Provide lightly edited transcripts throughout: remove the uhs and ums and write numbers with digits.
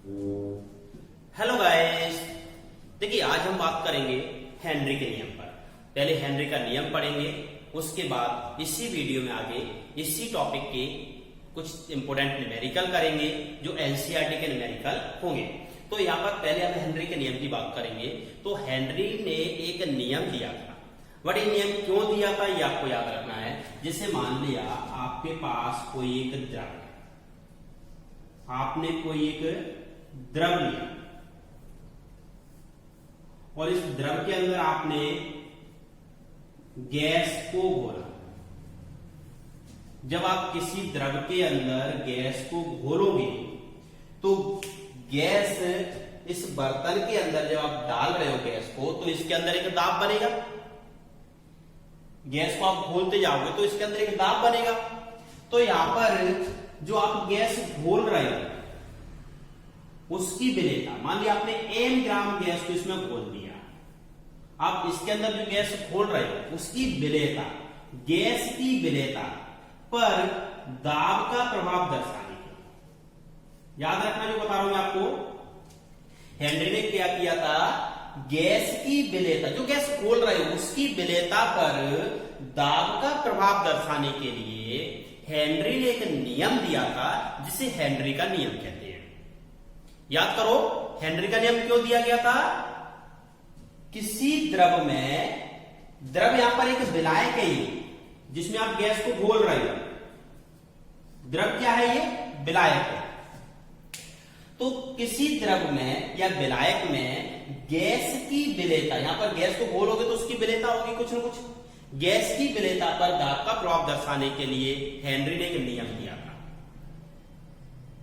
Hello guys, देखिए आज हम बात करेंगे हेनरी के नियम पर। पहले हेनरी का नियम पढ़ेंगे, उसके बाद इसी वीडियो में आगे इसी टॉपिक के कुछ इंपोर्टेंट न्यूमेरिकल करेंगे जो एनसीईआरटी के न्यूमेरिकल होंगे। तो यहाँ पर पहले हम हेनरी के नियम की बात करेंगे। तो हेनरी ने एक नियम दिया था, बट ये नियम क्यों दिया था ये आपको याद रखना है। जैसे मान लिया आपके पास कोई एक द्रव है, आपने कोई एक द्रव लिया और इस द्रव के अंदर आपने गैस को घोला। जब आप किसी द्रव के अंदर गैस को घोलोगे तो गैस इस बर्तन के अंदर जब आप डाल रहे हो गैस को, तो इसके अंदर एक दाब बनेगा। गैस को आप घोलते जाओगे तो इसके अंदर एक दाब बनेगा। तो यहां पर जो आप गैस घोल रहे हो उसकी विलेयता, मान लिया आपने n ग्राम गैस को इसमें घोल दिया, आप इसके अंदर जो गैस घोल रहे हो उसकी विलेयता, गैस की विलेयता पर दाब का प्रभाव दर्शाने के, याद रखना जो बता रहा हूं मैं आपको। हेनरी ने क्या किया था, गैस की विलेयता, जो गैस घोल रहे हो उसकी विलेयता पर दाब का प्रभाव दर्शाने के लिए हेनरी ने एक नियम दिया था जिसे हेनरी का नियम कहते हैं। याद करो हेनरी का नियम क्यों दिया गया था। किसी द्रव में, द्रव यहां पर एक विलायक है ये जिसमें आप गैस को घोल रहे हो, द्रव क्या है, ये विलायक है। तो किसी द्रव में या विलायक में गैस की विलेयता, यहां पर गैस को घोलोगे तो उसकी विलेयता होगी कुछ न कुछ, गैस की विलेयता पर दाब का प्रभाव दर्शाने के लिए हेनरी ने एक नियम दिया था।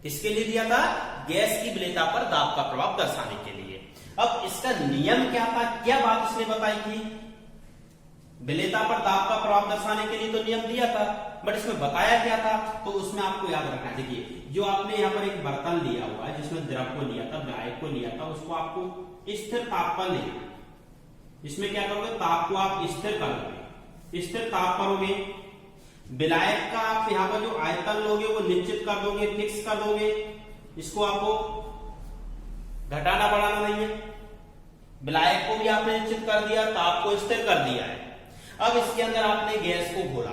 किसके लिए दिया था, गैस की विलेयता पर दाब का प्रभाव दर्शाने के लिए। अब इसका नियम क्या था, क्या बात इसने बताई थी। विलेयता पर दाब का प्रभाव दर्शाने के लिए तो नियम दिया था, बट इसमें बताया क्या था, तो उसमें आपको याद रखना है। देखिए जो आपने यहाँ पर एक बर्तन लिया हुआ है जिसमें द्रव को लिया था, विलायक को लिया था, उसको आपको स्थिर ताप पर लेना है। इसमें क्या करोगे, ताप को आप स्थिर करोगे, स्थिर ताप करोगे। विलायक का आप यहाँ पर जो आयतन लोगे वो निश्चित कर दोगे, फिक्स कर दोगे, इसको आपको घटाना बढ़ाना नहीं है। विलायक को भी आपने निश्चित कर दिया, ताप को स्थिर कर दिया है। अब इसके अंदर आपने गैस को घोला।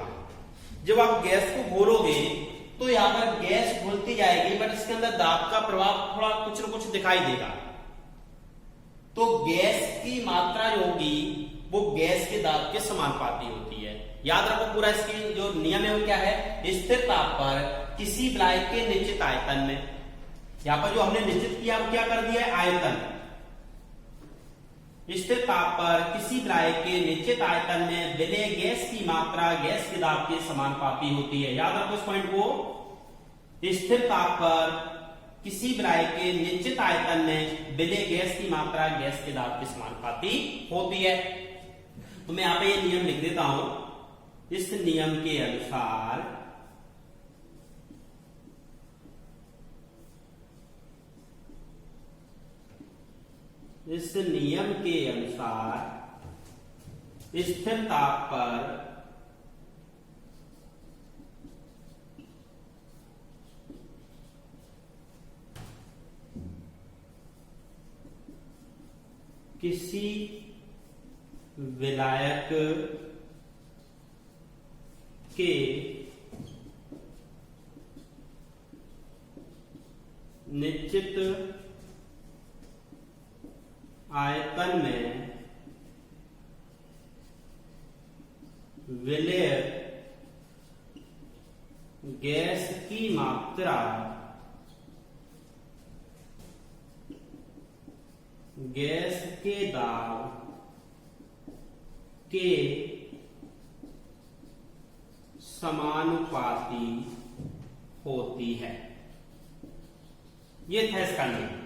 जब आप गैस को घोलोगे तो यहां पर गैस घुलती जाएगी, बट इसके अंदर दाब का प्रभाव थोड़ा कुछ न कुछ दिखाई देगा। तो गैस की मात्रा जो होगी वो गैस के दाब के समानुपाती होती है। याद रखो पूरा इसकी जो नियम है वो क्या है, स्थिर ताप पर किसी विलायक के निश्चित आयतन में, यहां पर जो हमने निश्चित किया वो क्या कर दिया है, आयतन। स्थिर ताप पर किसी विलायक के निश्चित आयतन में विलेय गैस की मात्रा गैस के दाब के समानुपाती होती है। याद रखो इस पॉइंट को, स्थिर ताप पर किसी विलायक के निश्चित आयतन में विलेय गैस की मात्रा गैस के दाब के समानुपाती होती है। तो मैं यहां पे ये नियम लिख देता हूं। इस नियम के अनुसार स्थिर ताप पर किसी विलायक के निश्चित आयतन में विलेय गैस की मात्रा गैस के दाब के समानुपाती होती है। ये था इसका नियम।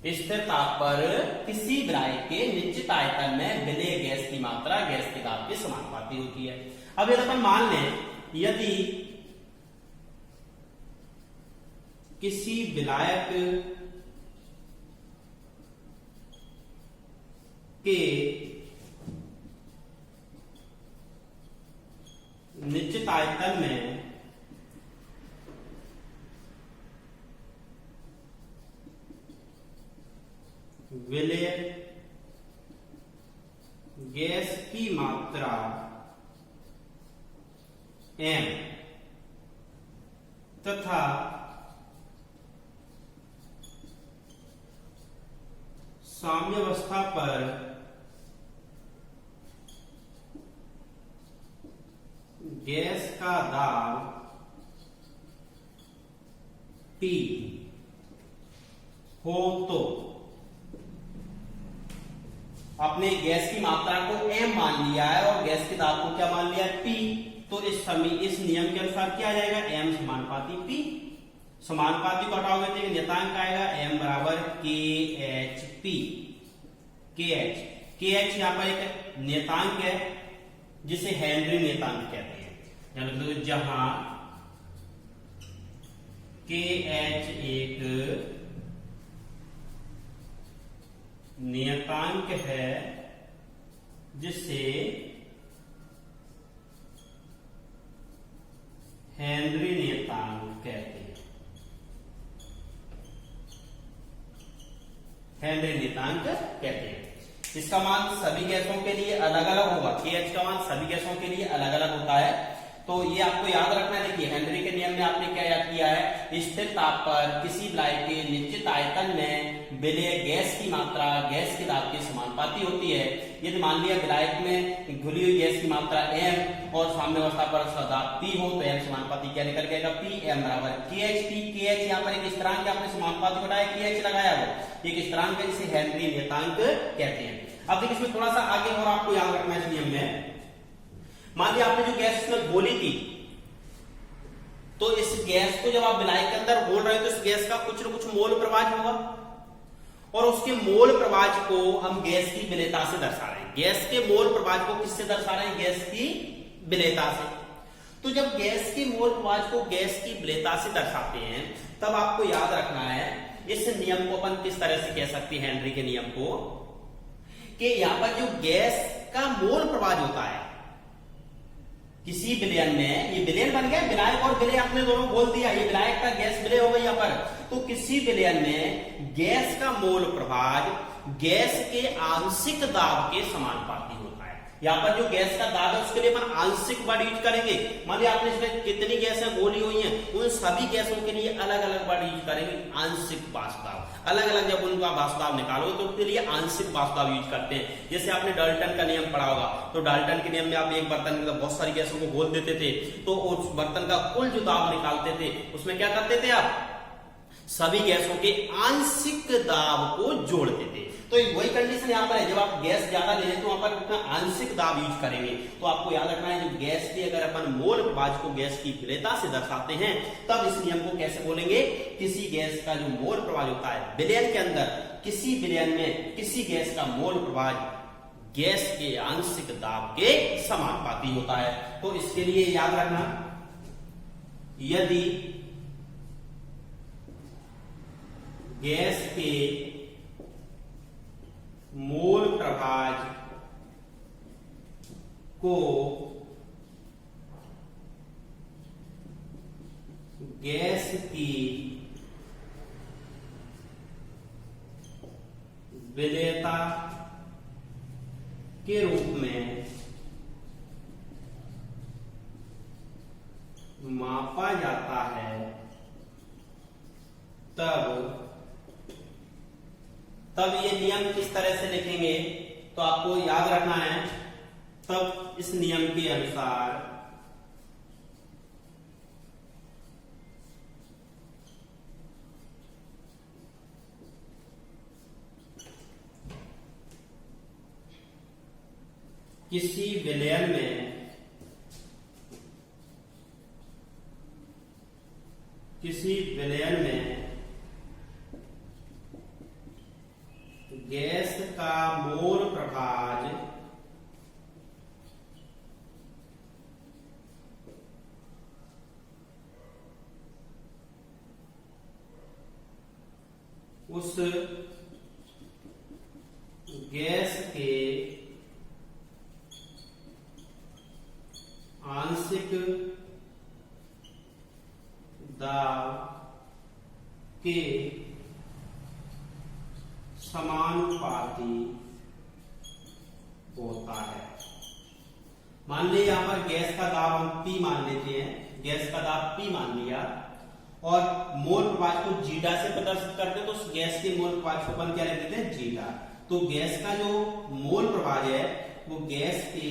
स्थिर ताप पर किसी विलायक के निश्चित आयतन में विलेय गैस की मात्रा गैस के दाब के समानुपाती होती है। अब यदि अपन मान लें यदि किसी विलायक के निश्चित आयतन में विलेय गैस की मात्रा m तथा साम्यावस्था पर गैस का दाब T हो तो आपने गैस की मात्रा को m मान लिया है और गैस के दाब को क्या मान लिया है P। तो इस नियम के अनुसार क्या आ जाएगा, m समानुपाती P। समानुपाती को हटाओगे तो नियतांक आएगा m बराबर KHP। KH यहां पर एक नियतांक है जिसे हेनरी नियतांक कहते हैं। मतलब जहां KH एक नियतांक है जिसे हेनरी नियतांक कहते हैं। हेनरी नियतांक कहते हैं। इसका मान सभी गैसों के लिए अलग अलग होगा। KH का मान सभी गैसों के लिए अलग अलग होता है। तो ये आपको याद रखना है। देखिए हेनरी के नियम में आपने क्या याद किया है, स्थिर ताप पर किसी विलायक के निश्चित आयतन में विलेय गैस की मात्रा गैस के दाब के समानुपाती होती है। यदि मान लिया विलायक में घुली हुई गैस की मात्रा m और साम्यावस्था पर उसका दाब P हो तो m समानुपाती क्या निकल गएगा, P m बराबर KHT। KH यहाँ पर एक स्थिरांक आपने समानुपाती को हटाया, KH लगाया वो एक स्थिरांक है जिसे हेनरी नियतांक कहते हैं। अब देखिए इसमें थोड़ा सा आगे और आपको याद रखना है इस नियम में। मान लिया आपने जो गैस इसमें घोली थी, तो इस गैस को जब आप विलायक के अंदर घोल रहे हो तो इस गैस का कुछ न कुछ मोल प्रवाह होगा और उसके मोल प्रवाह को हम गैस की विलेयता से दर्शा रहे हैं। गैस के मोल प्रवाह को किससे दर्शा रहे हैं, गैस की विलेयता से। तो जब गैस के मोल प्रवाह को गैस की विलेयता से दर्शाते हैं तब आपको याद रखना है इस नियम को अपन किस तरह से कह सकते हैं, हेनरी के नियम को, कि यहां पर जो गैस का मोल प्रवाह होता है किसी विलयन में, ये विलयन बन गया, विलायक और विलेय आपने दोनों बोल दिया, ये विलायक का गैस विलेय हो गई यहाँ पर। तो किसी विलयन में गैस का मोल प्रवाह गैस के आंशिक दाब के समानुपाती होता है। यहाँ पर जो गैस का दाब है उसके लिए अपन आंशिक वर्ड यूज करेंगे। मान लिया आपने इसमें कितनी गैसें घोली हुई हैं, उन सभी गैसों के लिए अलग अलग वर्ड यूज करेंगे। आंशिक वाष्प दाब, अलग अलग जब उनका वाष्प दाब निकालोगे तो उसके लिए आंशिक वाष्प दाब यूज करते हैं। जैसे आपने डाल्टन का नियम पढ़ा होगा, तो डाल्टन के नियम में आप एक बर्तन में बहुत सारी गैसों को घोल देते थे तो उस बर्तन का कुल जो दाब निकालते थे उसमें क्या करते थे, आप सभी गैसों के आंशिक दाब को जोड़ते थे। तो वही कंडीशन यहां पर है, जब आप गैस ज्यादा ले लें तो वहां पर आंशिक दाब यूज करेंगे। तो आपको याद रखना है जब गैस की अगर अपन मोल प्रवाह को गैस की विलेयता से दर्शाते हैं तब इस नियम को कैसे बोलेंगे, किसी गैस का जो मोल प्रवाह होता है विलयन के अंदर, किसी विलयन में किसी गैस का मोल प्रवाह गैस के आंशिक दाब के समानुपाती होता है। तो इसके लिए याद रखना, यदि गैस के मोल प्रवाह को गैस की विलेयता के रूप में मापा जाता है तब ये नियम किस तरह से लिखेंगे, तो आपको याद रखना है तब इस नियम के अनुसार किसी विलयन में गैस का मोल प्रवाह उस गैस के आंशिक दाब के समानुपाती होता है। मान लीजिए यहां पर गैस का दाब हम P मान लेते हैं, गैस का दाब P मान लिया और मोल प्रवाह को जीटा से प्रदर्शित करते हैं, तो उस गैस के मोल प्रवाह को अपन क्या लिख देते हैं, जीटा। तो गैस का जो मोल प्रवाह है वो गैस के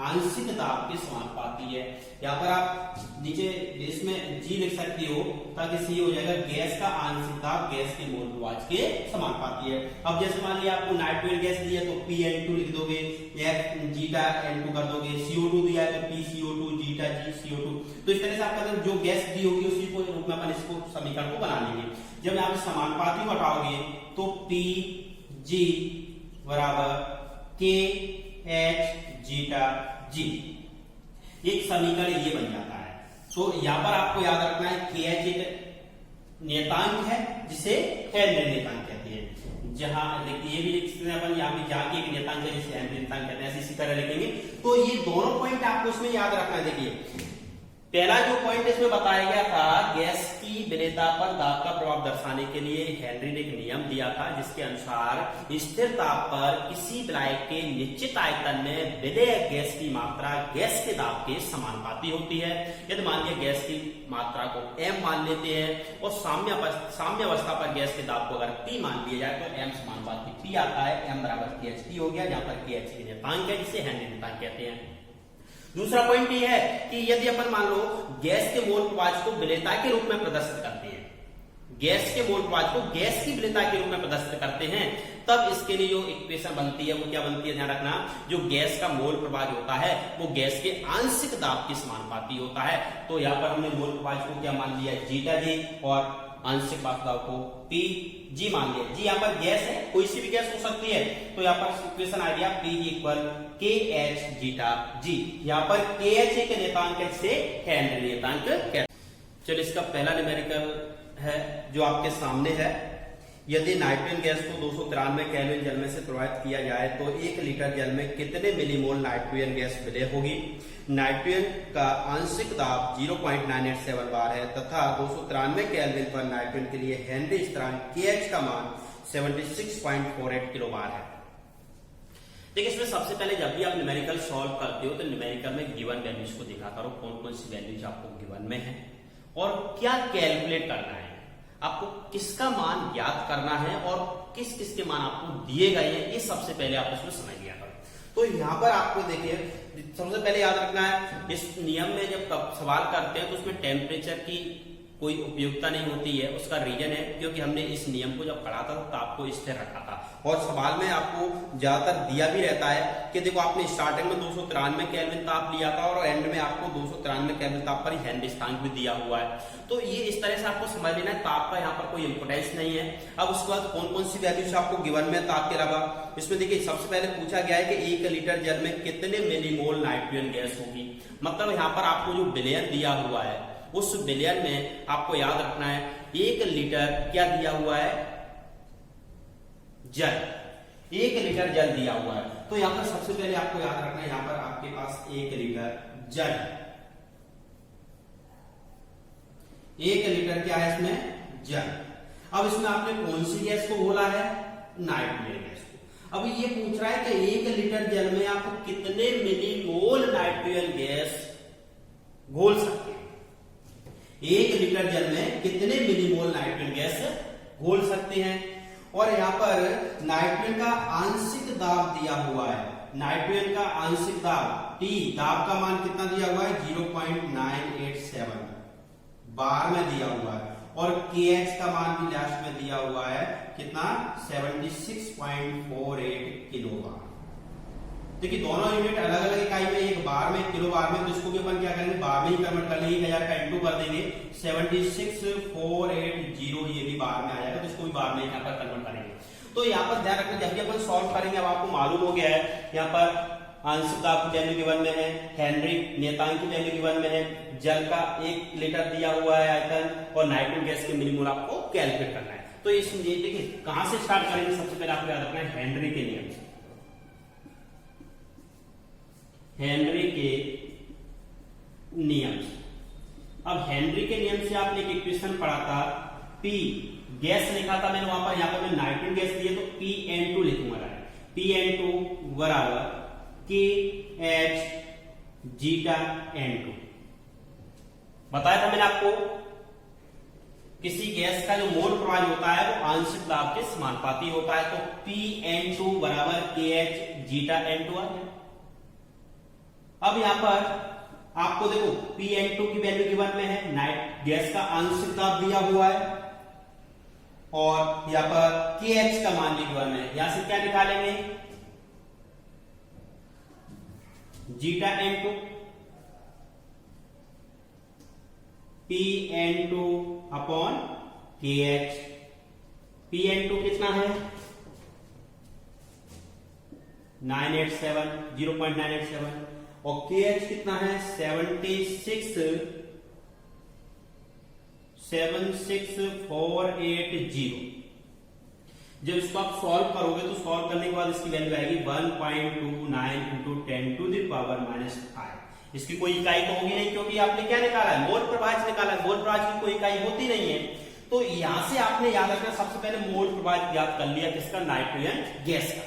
आंशिक दाब के समानुपाती है। यहाँ पर आप नीचे इसमें जी लिख सकते हो ताकि सी हो जाएगा गैस का आंशिक दाब गैस के मोल प्रवाह के समानुपाती है। अब जैसे मान लिया आपको नाइट्रोजन गैस दिया तो Pn2 लिख दोगे या जीटा N2 कर दोगे, CO2 दिया है तो PCO2 जीटा G CO2। तो इस तरह से आपका जो गैस दी होगी उसी को रूप में अपन इसको समीकरण को बना लेंगे। जब आप समानुपाती को हटाओगे तो Pg बराबर KH जीटा G, एक समीकरण ये बन जाता है। तो यहां पर आपको याद रखना है KH एक नियतांक है जिसे हेनरी नियतांक कहते हैं। जहां देखिए ये भी लिख सकते हैं अपन, यहां भी जहां की एक नियतांक है जिसे हेनरी नियतांक कहते हैं, इसी तरह लिखेंगे। तो ये दोनों पॉइंट आपको इसमें याद रखना है। देखिए पहला जो पॉइंट इसमें बताया गया था, गैस की विलेयता पर दाब का प्रभाव दर्शाने के लिए हेनरी ने एक नियम दिया था जिसके अनुसार स्थिर ताप पर किसी विलायक के निश्चित आयतन में विलेय गैस की मात्रा गैस के दाब के समानुपाती होती है। यदि मान लिया गैस की मात्रा को m मान लेते हैं और साम्य अवस्था पर गैस के दाब को अगर P मान लिया जाए तो m समानुपाती P आता है, m बराबर KHP हो गया, जहां पर KH की नियतांक है जिसे हेनरी नियतांक कहते हैं। दूसरा पॉइंट ये है कि यदि अपन मान लो गैस के मोल प्रवाह को विलेयता के रूप में प्रदर्शित करते हैं, गैस के मोल प्रवाह को गैस की विलेयता के रूप में प्रदर्शित करते हैं, तब इसके लिए जो इक्वेशन बनती है वो क्या बनती है, ध्यान रखना, जो गैस का मोल प्रवाह होता है वो गैस के आंशिक दाब के समानुपाती होता है। तो यहाँ पर हमने मोल प्रवाह को क्या मान लिया, जीटा जी, और आंशिक दाब को Pg मान लिया। जी यहाँ पर गैस है, कोई सी भी गैस हो सकती है, तो यहाँ पर इक्वेशन आ गया Pg equal KH zeta G। यहाँ पर KH एक नियतांक है जिसे हेनरी नियतांक कहते हैं। चलिए इसका पहला न्यूमेरिकल है जो आपके सामने है। यदि नाइट्रोजन गैस को 293 केल्विन जल में से प्रवाहित किया जाए तो 1 लीटर जल में कितने मिलीमोल नाइट्रोजन गैस विलेय होगी। नाइट्रोजन का आंशिक दाब 0.987 बार है तथा 293 केल्विन पर नाइट्रोजन के लिए हेनरी स्थिरांक KH का मान 76.48 किलो बार है। देखिए इसमें सबसे पहले जब भी आप न्यूमेरिकल सॉल्व करते हो तो न्यूमेरिकल में गिवन वैल्यूज को देखा करो, कौन कौन सी वैल्यूज आपको गिवन में है और क्या कैलकुलेट करना है, आपको किसका मान ज्ञात करना है और किस किस के मान आपको दिए गए हैं, ये सबसे पहले आप उसमें समझ लिया करो। तो यहाँ पर आपको देखिए सबसे पहले याद रखना है, इस नियम में जब सवाल करते हैं तो उसमें टेम्परेचर की कोई उपयोगिता नहीं होती है। उसका रीजन है क्योंकि हमने इस नियम को जब पढ़ा था तो ताप को स्थिर रखा था और सवाल में आपको ज्यादातर दिया भी रहता है कि देखो आपने स्टार्टिंग में 293 केल्विन ताप लिया था और एंड में आपको 293 केल्विन ताप पर हेनरी स्थिरांक भी दिया हुआ है। तो ये इस तरह से आपको समझ लेना है, ताप का यहाँ पर कोई इंपोर्टेंस नहीं है। अब उसके बाद कौन कौन सी वैल्यूज आपको गिवन में ताप के अलावा, इसमें देखिए सबसे पहले पूछा गया है कि 1 लीटर जल में कितने मिलीमोल नाइट्रोजन गैस होगी। मतलब यहाँ पर आपको जो विलयन दिया हुआ है उस विलयन में आपको याद रखना है 1 लीटर क्या दिया हुआ है, जल, 1 लीटर जल दिया हुआ है। तो यहां पर सबसे पहले आपको याद रखना है, यहां पर आपके पास 1 लीटर जल, 1 लीटर क्या है इसमें, जल। अब इसमें आपने कौन सी गैस को घोला है, नाइट्रोजन गैस को। अब ये पूछ रहा है कि 1 लीटर जल में आप कितने मिलीमोल नाइट्रोजन गैस घोल सकते हैं। 1 लीटर जल में कितने मिलीमोल नाइट्रोजन गैस घोल सकते हैं। और यहाँ पर नाइट्रोजन का आंशिक दाब दिया हुआ है, नाइट्रोजन का आंशिक दाब T, दाब का मान कितना दिया हुआ है 0.987 बार में दिया हुआ है और KH का मान भी लास्ट में दिया हुआ है कितना 76.48 किलो बार। देखिए दोनों यूनिट अलग अलग इकाई में, एक बार में किलो बार में, तो इसको भी अपन क्या करेंगे बार में ही कन्वर्ट कर लेंगे, 1000 का इंटू कर देंगे 76480, ये भी बार में आ जाएगा तो इसको भी बार में यहाँ पर कन्वर्ट करेंगे। तो यहाँ पर ध्यान रखना जब भी अपन सॉल्व करेंगे, अब आपको मालूम हो गया है यहाँ पर आंशिक दाब की वैल्यू गिवन में है, हेनरी नियतांक की वैल्यू गिवन में है, जल का 1 लीटर दिया हुआ है आयतन और नाइट्रोजन गैस के मिलीमोल आपको कैलकुलेट करना है। तो इसमें देखिए कहां से स्टार्ट करेंगे, सबसे पहले आपको याद रखना है हेनरी के नियम से, हेनरी के नियम से। अब हेनरी के नियम से आपने एक इक्वेशन पढ़ा था P गैस लिखा था मैंने वहां पर, यहाँ पर मैं नाइट्रोजन गैस दिए तो PN2 लिखूंगा। PN2 बराबर KH जीटा N2। बताया था मैंने आपको किसी गैस का जो मोल प्रवाह होता है वो आंशिक दाब के समानुपाती होता है, तो PN2 बराबर KH जीटा N2 आ गया। अब यहां पर आपको देखो PN2 की वैल्यू गिवन में है, नाइट गैस का आंशिक दाब दिया हुआ है, और यहां पर KH का मान भी गिवन है। यहां से क्या निकालेंगे, zeta N2 PN2 upon KH। PN2 कितना है 987 0.987, और KH कितना है 76480। जब इसको आप सॉल्व करोगे तो सॉल्व करने के बाद इसकी वैल्यू आएगी 1.29 इंटू 10 टू द पावर -5। इसकी कोई इकाई तो होगी नहीं, क्योंकि आपने क्या निकाला है, मोल प्रवाह निकाला है। मोल प्रवाह की कोई इकाई होती नहीं है, तो यहां से आपने याद रखना, सबसे पहले मोल प्रवाह ज्ञात कर लिया किसका, नाइट्रोजन गैस का।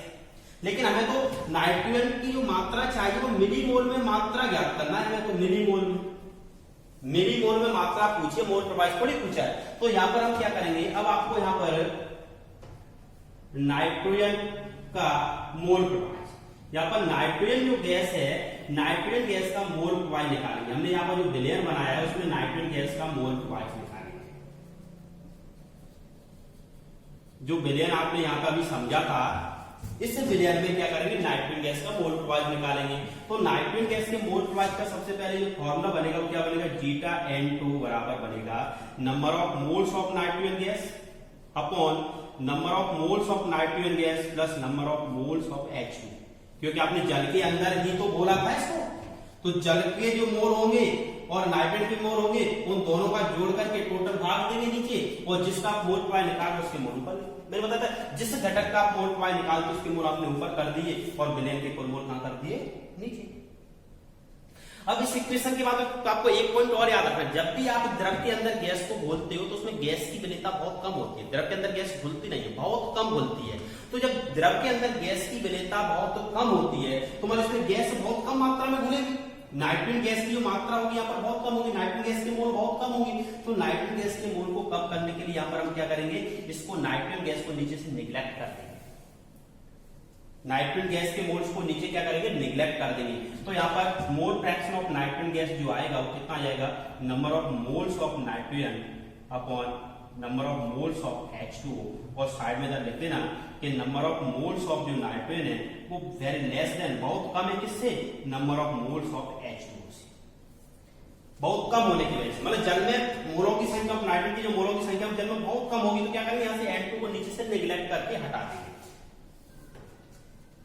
लेकिन हमें तो नाइट्रोजन की जो मात्रा चाहिए वो मिलीमोल में मात्रा ज्ञात करना है, हमें तो मिलीमोल में मात्रा पूछिए, मोल प्रवाह थोड़ी पूछा है। तो यहां पर हम क्या करेंगे, अब आपको यहां पर नाइट्रोजन का मोल प्रवाह, यहां पर नाइट्रोजन जो गैस है, नाइट्रोजन गैस का मोल प्रवाह निकालेंगे। हमने यहां पर जो विलयन बनाया है उसमें नाइट्रोजन गैस का मोल प्रवाह निकालेंगे। जो विलयन आपने यहां का भी समझा था, इस विलयन में क्या करेंगे, नाइट्रोजन गैस का मोल प्रवाह निकालेंगे। तो नाइट्रोजन गैस के मोल प्रवाह का सबसे पहले जो फॉर्मूला बनेगा वो क्या बनेगा, जीटा N2 बराबर बनेगा number of moles of nitrogen gas upon number of moles of nitrogen gas plus number of moles of H2। क्योंकि आपने जल के अंदर ही तो बोला था इसको, तो जल के जो मोल होंगे और नाइट्रोजन के मोल होंगे, उन दोनों का जोड़ करके टोटल भाग देंगे नीचे, और जिसका आप मोल प्रवाह निकाल उसके मोल ऊपर। मैंने बताया था जिस घटक का आप मोल प्रवाह निकालते उसके मोल आपने ऊपर कर दिए और विलयन के कुल मोल कहां कर दिए, नीचे। अब इस इक्वेशन के बाद तो आपको एक पॉइंट और याद रखना, जब भी आप द्रव के अंदर गैस को घोलते हो तो उसमें गैस की विलेयता बहुत कम होती है। द्रव के अंदर गैस घुलती नहीं है, बहुत कम घुलती है। तो जब द्रव के अंदर गैस की विलेयता बहुत कम होती है तो मतलब इसमें गैस बहुत कम मात्रा में घुलेगी। नाइट्रोजन गैस की जो मात्रा होगी यहाँ पर बहुत कम होगी, नाइट्रोजन गैस के मोल बहुत कम होगी। तो नाइट्रोजन गैस के मोल को कम करने के लिए यहाँ पर हम क्या करेंगे, इसको नाइट्रोजन गैस को नीचे से निगलेक्ट कर देंगे। नाइट्रोजन गैस के मोल्स को नीचे क्या करेंगे, निगलेक्ट कर देंगे। तो यहाँ पर mole fraction of nitrogen gas जो आएगा वो कितना जाएगा, number of moles of nitrogen upon number of moles of H2O, और साइड में इधर लिख देना कि नंबर ऑफ मोल्स ऑफ जो नाइट्रोजन है वो वेरी लेस देन, बहुत कम है किससे, number of moles of H2O से। बहुत कम होने की वजह से, मतलब जल में मोलों की संख्या, नाइट्रोजन की जो मोलों की संख्या जल में बहुत कम होगी, तो क्या करेंगे, यहाँ से H2 को नीचे से निगलेक्ट करके हटा देंगे।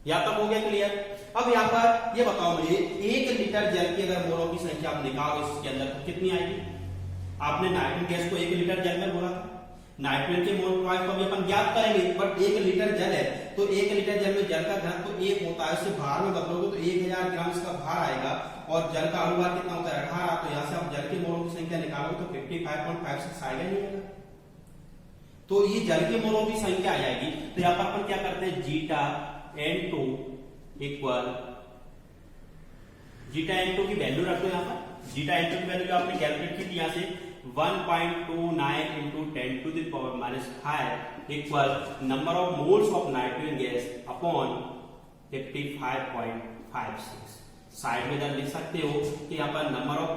यहां तक हो गया क्लियर। अब यहां पर ये बताओ मुझे, 1 लीटर जल की अगर मोलों की संख्या आप निकालो इसके अंदर तो कितनी आएगी। आपने नाइट्रोजन गैस को 1 लीटर जल में बोला था, नाइट्रोजन के मोल प्रवाह को भी अपन ज्ञात करेंगे, बट 1 लीटर जल है तो 1 लीटर जल में जल का घनत्व तो 1 होता है, उससे भार में बदलोगे तो 1000 ग्राम इसका भार आएगा, और जल का अनुभार कितना होता है 18। तो यहां से आप जल के मोलों की संख्या निकालोगे तो 55.56 आएगा नहीं आएगा। तो ये जल के मोलों की संख्या आ जाएगी। तो यहां पर अपन क्या करते हैं, zeta N2 equal, zeta N2 की वैल्यू रख दो यहाँ पर। जीटा N2 की वैल्यू जो आपने कैलकुलेट की थी यहाँ से 1.29 into 10 to the power -5 equal number of moles of nitrogen gas upon 55.56। Side में इधर लिख सकते हो कि यहाँ पर number of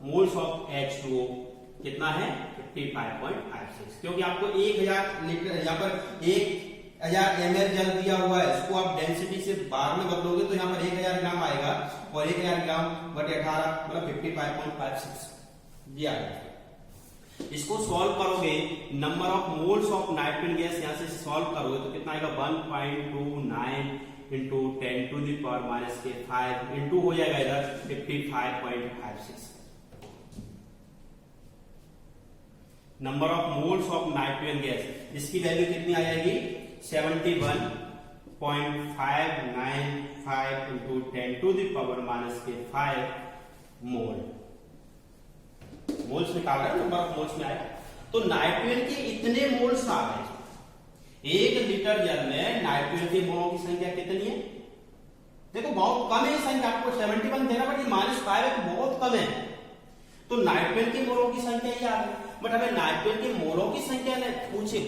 moles of H2O कितना है 55.56, क्योंकि आपको 1000 लीटर यहाँ पर 1000 ml जल दिया हुआ है, इसको आप डेंसिटी से बार में बदलोगे तो यहाँ पर 1000 ग्राम आएगा, और 1000 ग्राम बटे 18 मतलब 55.56 ये आएगा। इसको सॉल्व करोगे, number of moles of nitrogen gas यहां से सॉल्व करोगे तो कितना आएगा, 1.29 into 10 to the power -5 into हो जाएगा इधर 55.56। Number of moles of nitrogen gas, इसकी वैल्यू कितनी आ जाएगी, 71.595 into 10 to the power -5 mole. Moles निकाल रहे हैं, नंबर ऑफ मोल्स में आएगा। तो तो नाइट्रोजन के इतने मोल्स आ गए। 1 लीटर जल में नाइट्रोजन के मोलों की संख्या कितनी है? देखो बहुत कम है संख्या, आपको 71 देना बट -5 है तो बहुत कम है। तो नाइट्रोजन के मोलों की संख्या ये आ गई, बट हमें नाइट्रोजन के मोलों की संख्या ने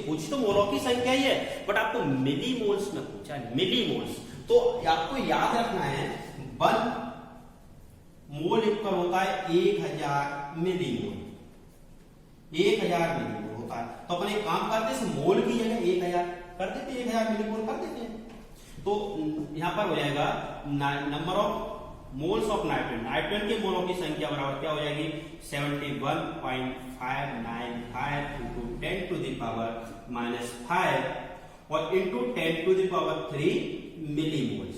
पूछ तो मोलों की संख्या ही है, बट आपको मिली मोल्स में पूछा है, मिली मोल्स। तो आपको याद रखना है 1 मोल इक्वल होता है 1000 मिलीमोल, 1000 मिलीमोल होता है। तो अपन एक काम करते हैं, मोल की जगह 1000 कर देते, 1000 मिलीमोल कर देते हैं। तो यहां पर हो जाएगा number of moles of nitrogen, nitrogen के मोलों की संख्या बराबर क्या हो जाएगी 71.595 इंटू 10 टू द पावर -5 और into 10 to the power 3 millimoles.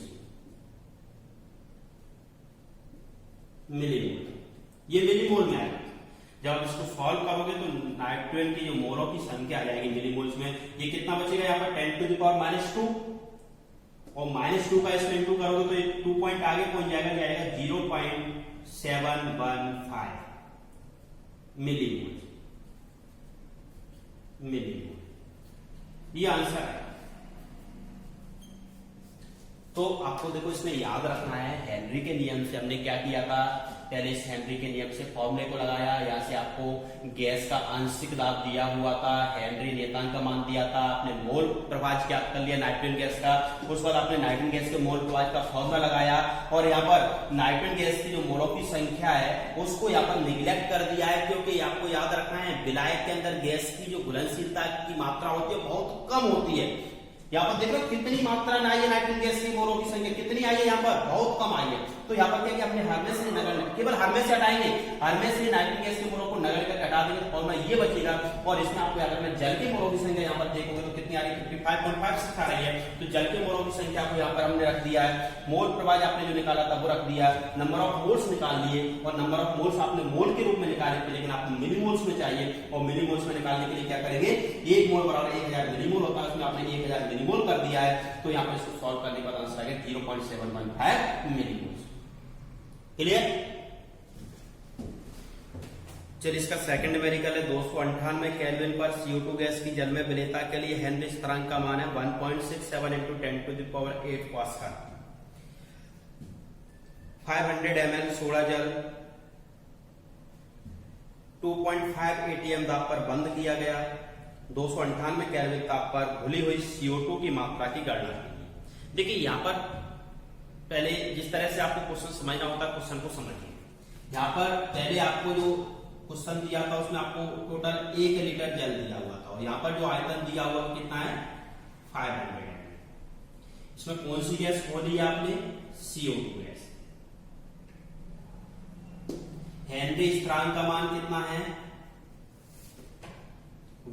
ये मिलीमोल में आएगा। जब आप इसको सॉल्व करोगे तो नाइट्रोजन की जो मोलों की संख्या आ जाएगी मिलीमोल्स में, ये कितना बचेगा यहाँ पर 10 टू द पावर -2 और -2 का इसमें इंटू करोगे तो एक 2 पॉइंट आगे पहुंच जाएगा, क्या आएगा 0.715 मिलीमोल। ये आंसर है। तो आपको देखो इसमें याद रखना है हेनरी के नियम से हमने क्या किया था, पहले इस हेनरी के नियम से फॉर्मूले को लगाया, यहाँ से आपको गैस का आंशिक दाब दिया हुआ था, हेनरी नियतांक का मान दिया था, आपने मोल प्रभाज ज्ञात कर लिया नाइट्रोजन गैस का, उसके बाद आपने नाइट्रोजन गैस के मोल प्रभाज का फॉर्मूला लगाया और यहाँ पर नाइट्रोजन गैस की जो मोलों की संख्या है उसको यहाँ पर निग्लेक्ट कर दिया है, क्योंकि आपको याद रखना है विलायक के अंदर गैस की जो घुलनशीलता की मात्रा होती है बहुत कम होती है। यहाँ पर देख लो कितनी मात्रा में आई है नाइट्रोजन गैस की मोलों की संख्या कितनी आई है, यहाँ पर बहुत कम आई है। तो यहाँ पर क्या कि हमने हर में से नगण्य, केवल हर में से हटाएंगे, हर में से नाइट्रोजन गैस के मोलों को नगण्य करके हटा देंगे तो फॉर्मूला ये बचेगा। और इसमें आपको याद रखना जल के मोलों की संख्या यहाँ पर देखोगे तो कितनी आ रही है 55.56 आ रही है। तो जल के मोलों की संख्या को यहाँ पर हमने रख दिया है, मोल प्रभाज आपने जो निकाला था वो रख दिया, नंबर ऑफ मोल्स निकाल लिए और नंबर ऑफ मोल्स आपने मोल के रूप में निकाले थे, लेकिन आपको मिलीमोल्स में चाहिए और मिलीमोल्स में निकालने के लिए क्या करेंगे 1 मोल बराबर 1000 मिलीमोल होता है, उसमें आपने 1000 मिलीमोल कर दिया है। तो यहाँ पर इसको सॉल्व करने का आंसर आएगा 0.715 मिलीमोल। क्लियर? चलिए इसका सेकंड न्यूमेरिकल है 298 केल्विन पर CO2 गैस की जल में विलेयता के लिए हेनरी स्थिरांक का मान है 1.67 into 10 to the power 8 pascal. 500 ml 16 जल 2.5 atm दाब पर बंद किया गया, 298 केल्विन ताप पर घुली हुई CO2 की मात्रा की गणना कीजिए। देखिए यहाँ पर पहले जिस तरह से आपको क्वेश्चन समझना होता है क्वेश्चन को समझिए। यहाँ पर पहले आपको जो क्वेश्चन दिया था उसमें आपको टोटल 1 लीटर जल दिया हुआ था और यहाँ पर जो आयतन दिया हुआ वो कितना है 500 ml। इसमें कौन सी गैस खोली है आपने CO2 गैस। हेनरी स्थिरांक का मान कितना है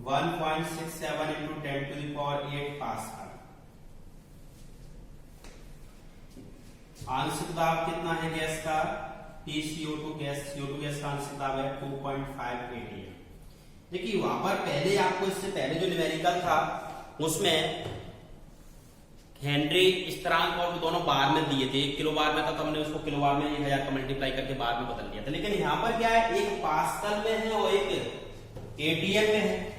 1.67 into 10 to the power 8 pascal. आंशिक दाब कितना है गैस का TCO2 गैस, CO2 गैस का आंशिक दाब है 2.5 atm। देखिए वहां पर पहले आपको इससे पहले जो न्यूमेरिकल था उसमें हेनरी स्थिरांक और दोनों बार में दिए थे, 1 किलो बार में था तो हमने उसको किलो बार में 1000 का मल्टीप्लाई करके बार में बदल दिया था, लेकिन यहाँ पर क्या है एक पास्कल में है और एक एटीएम में है।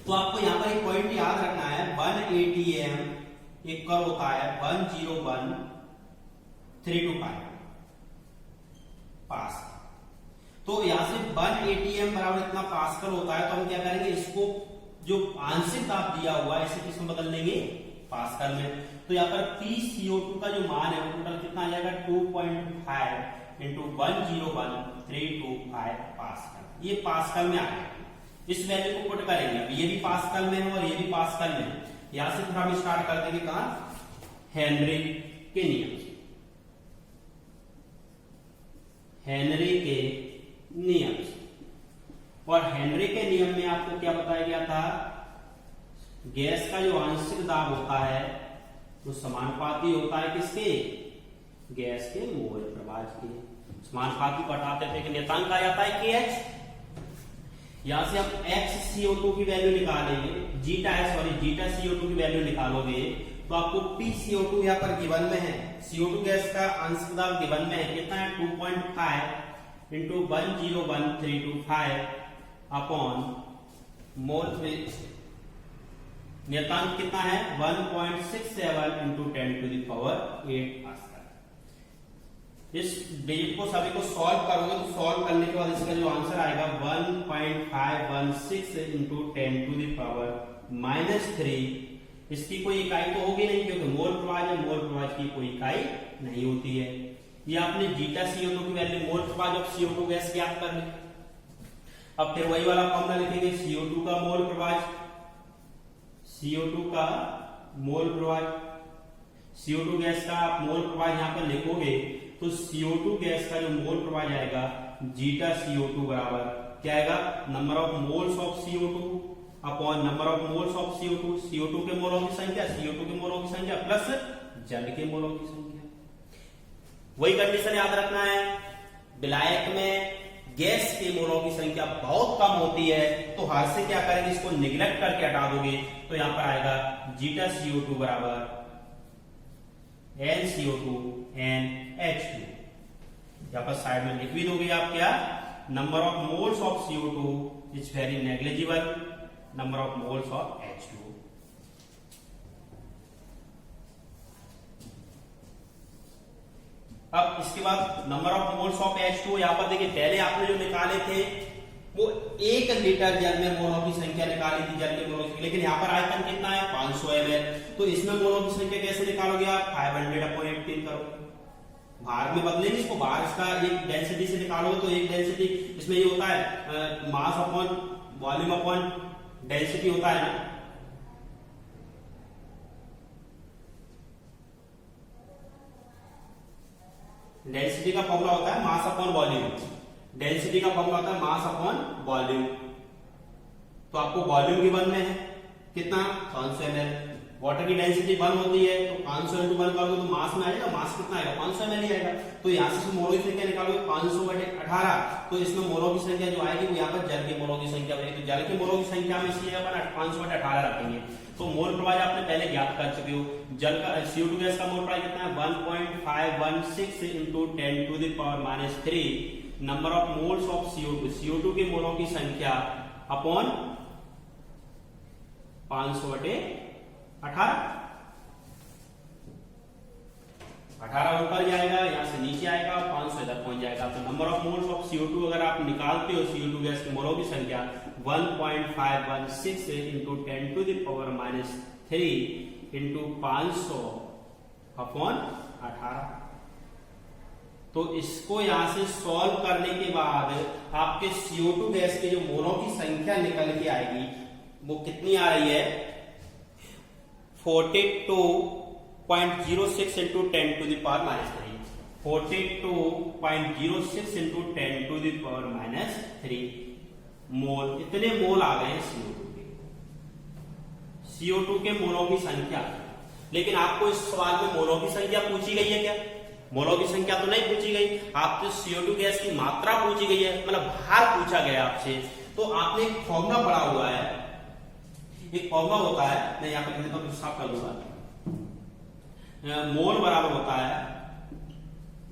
तो आपको यहाँ पर एक पॉइंट याद रखना है 1 atm इक्वल होता है 101,325 पास्कल। तो यहां से 1 atm बराबर इतना पास्कल होता है, तो हम क्या करेंगे इसको जो आंशिक दाब दिया हुआ है इसे किसमें बदल देंगे पास्कल में। तो यहाँ पर PCO2 का जो मान है वो टोटल कितना आ जाएगा 2.5 इंटू 101,325 पास्कल। ये पास्कल में आ गया। इस वैल्यू को पुट करेंगे, अब ये भी पास्कल में है और ये भी पास्कल में है। यहां से फिर हम स्टार्ट कर देंगे कहां हेनरी के नियम से। हेनरी के नियम से, और हेनरी के नियम में आपको क्या बताया गया था गैस का जो आंशिक दाब होता है वो समानुपाती होता है किसके गैस के मोल प्रभाज के। समानुपाती को हटाते थे कि नियतांक आ जाता है KH। यहां से आप XCO2 की वैल्यू निकालेंगे, जीटा CO2 की वैल्यू निकालोगे तो आपको PCO2 यहाँ पर गिवन में है, CO2 गैस का आंशिक दाब गिवन में है कितना है 2.5 इंटू 101,325 अपॉन मोल नियतांक कितना है 1.67 into 10 to the power 8 pascal. इस डिजिट को सभी को सॉल्व करोगे तो सॉल्व करने के बाद इसका जो आंसर आएगा 1.516 इंटू 10 टू द पावर -3। इसकी कोई इकाई तो होगी नहीं क्योंकि मोल प्रवाह है, मोल प्रवाह की कोई इकाई नहीं होती है। ये आपने जीटा CO2 की वैल्यू मोल प्रवाह ऑफ CO2 गैस ज्ञात कर ली। अब फिर वही वाला फॉर्मूला लिखेंगे CO2 का मोल प्रवाह, CO2 का मोल प्रवाह, CO2 गैस का आप मोल प्रवाह यहां पर लिखोगे तो CO2 गैस का जो मोल प्रवाह आएगा जीटा CO2 बराबर क्या आएगा number of moles of CO2 upon number of moles of CO2, CO2 के मोलों की संख्या, CO2 के मोलों की संख्या प्लस जल के मोलों की संख्या। वही कंडीशन याद रखना है, विलायक में गैस के मोलों की संख्या बहुत कम होती है तो हाथ से क्या करेंगे, इसको निगलेक्ट करके हटा दोगे तो यहां पर आएगा जीटा CO2 बराबर NCO2 NH2। यहां पर साइड में लिख भी दोगे आप क्या, number of moles of CO2 is very negligible, number of moles of H2। अब इसके बाद number of moles of H2 यहां पर देखिए पहले आपने जो निकाले थे वो 1 लीटर जल में मोलों की संख्या निकाली थी, जल के मोलों की, लेकिन यहाँ पर आयतन कितना है 500 ml, तो इसमें मोलों की संख्या कैसे निकालोगे आप 500/18 करोगे, भार में बदलेंगे इसको, भार इसका एक डेंसिटी से निकालोगे तो एक डेंसिटी इसमें ये होता है mass upon volume upon density होता है ना, डेंसिटी का फॉर्मूला होता है मास अपॉन वॉल्यूम, डेंसिटी का फॉर्मूला होता है मास अपॉन वॉल्यूम। तो आपको वॉल्यूम भी 1 में है कितना 500 ml, वाटर की डेंसिटी 1 होती है तो 500 इंटू 1 करोगे तो मास में आएगा, मास कितना आएगा 500 ml ही आएगा। तो यहां से मोलों की संख्या निकालोगे 500/18, तो इसमें मोलों की संख्या जो आएगी वो यहाँ पर जल के मोलों की संख्या बनेगी, तो जल के मोलों की संख्या में इसलिए 500/18 रखेंगे। तो मोल प्रवाह आपने पहले ज्ञात कर चुके हो, जल का CO2 गैस का मोल प्रवाह कितना है 1.516 into 10 to the power -3 number of moles of CO2, CO2 के मोलों की संख्या अपॉन 500/18, 18 ऊपर जाएगा यहां से नीचे आएगा 500 इधर पहुंच जाएगा। तो number of moles of CO2 अगर आप निकालते हो CO2 गैस के मोलों की संख्या 1.516 into 10 to the power -3 into 500/18। तो इसको यहां से सॉल्व करने के बाद आपके CO2 गैस के जो मोलों की संख्या निकल के आएगी वो कितनी आ रही है 42.06 into 10 to the power -3, 42.06 into 10 to the power -3 mole, इतने मोल आ गए CO2 के मोलों की संख्या। लेकिन आपको इस सवाल में मोलों की संख्या पूछी गई है क्या, मोलों की संख्या तो नहीं पूछी गई, आपसे CO2 गैस की मात्रा पूछी गई है, मतलब भार पूछा गया आपसे। तो आपने एक फॉर्मूला पढ़ा हुआ है, एक फॉर्मूला होता है, मैं यहां पर लिखता हूं साफ कर दूंगा, मोल बराबर होता है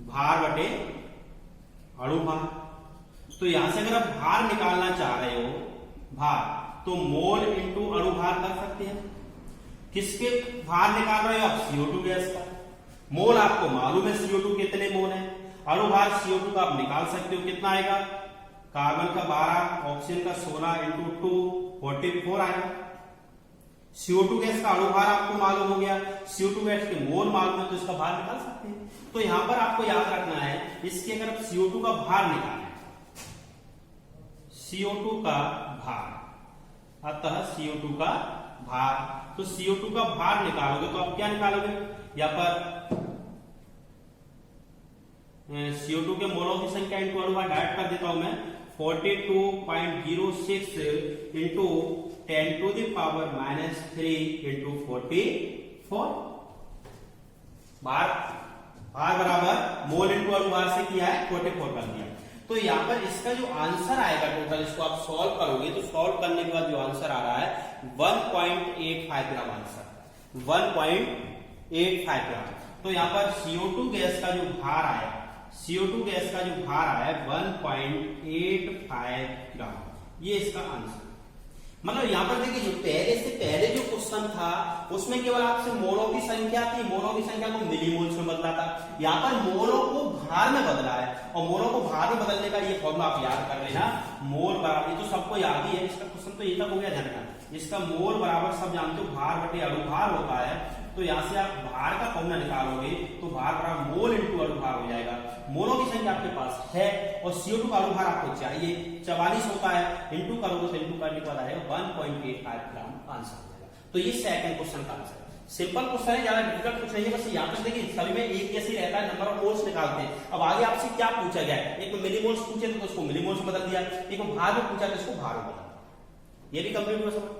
भार बटे अणु भार। तो यहां से अगर आप भार निकालना चाह रहे हो भार, तो मोल इंटू अणु भार कर सकते हैं। किसके भार निकाल रहे हो आप CO2 गैस का, मोल आपको मालूम है CO2 कितने मोल है, अणु भार CO2 का आप निकाल सकते हो कितना आएगा, कार्बन का 12 ऑक्सीजन का 16 इंटू 2 44 आएगा। CO2 गैस का अणु भार आपको मालूम हो गया, CO2 गैस के मोल मालूम है तो इसका भार निकाल सकते हैं। तो यहां पर आपको याद रखना है इसके अगर आप CO2 का भार निकालें, CO2 का भार, अतः CO2 का भार, तो CO2 का भार निकालोगे तो आप क्या निकालोगे, यहां पर CO2 के मोलों की संख्या इंटू अणु भार डायरेक्ट कर देता हूं मैं, 42.06 into 10 to the power -3 into 44, भार बराबर मोल इंटू अणु भार से किया है 44 कर दिया। तो यहां पर इसका जो आंसर आएगा टोटल, इसको आप सॉल्व करोगे तो सॉल्व करने के बाद जो आंसर आ रहा है 1.85 ग्राम आंसर, 1.85 ग्राम। तो यहां पर CO2 गैस का जो भार आया, CO2 गैस का जो भार आया 1.85 ग्राम, ये इसका आंसर। मतलब यहाँ पर देखिए, जो पहले जो क्वेश्चन था उसमें केवल आपसे मोलों की संख्या थी, मोलों की संख्या को मिलीमोल्स में बदला था। यहाँ पर मोलों को भार में बदला है, और मोलों को भार में बदलने का ये फॉर्मूला आप याद कर लेना, मोल बराबर, ये तो सबको याद ही है, इसका क्वेश्चन तो ये तक हो गया ध्यान रखना। इसका मोल बराबर सब जानते हो, भार बटे अणुभार होता है। तो यहाँ से आप भार का फॉर्मूला निकालोगे तो भार बराबर मोल इंटू अणुभार हो जाएगा। मोलों की संख्या आपके पास है और CO2 का अणुभार आपको चाहिए 44 होता है, इंटू करोगे तो इंटू करने के बाद आएगा 1.85 ग्राम आंसर हो जाएगा। तो ये सेकंड क्वेश्चन का आंसर है। सिंपल क्वेश्चन है, ज्यादा डिफिकल्ट कुछ नहीं है, बस यहाँ पर देखिए सभी में एक जैसे रहता है, नंबर ऑफ मोल्स निकालते हैं। अब आगे आपसे क्या पूछा गया है, एक में मिलीमोल्स पूछे तो उसको मिलीमोल्स बदल दिया, एक में भार में पूछा तो इसको भार में बदल दिया। ये भी कंप्लीट हुआ सब।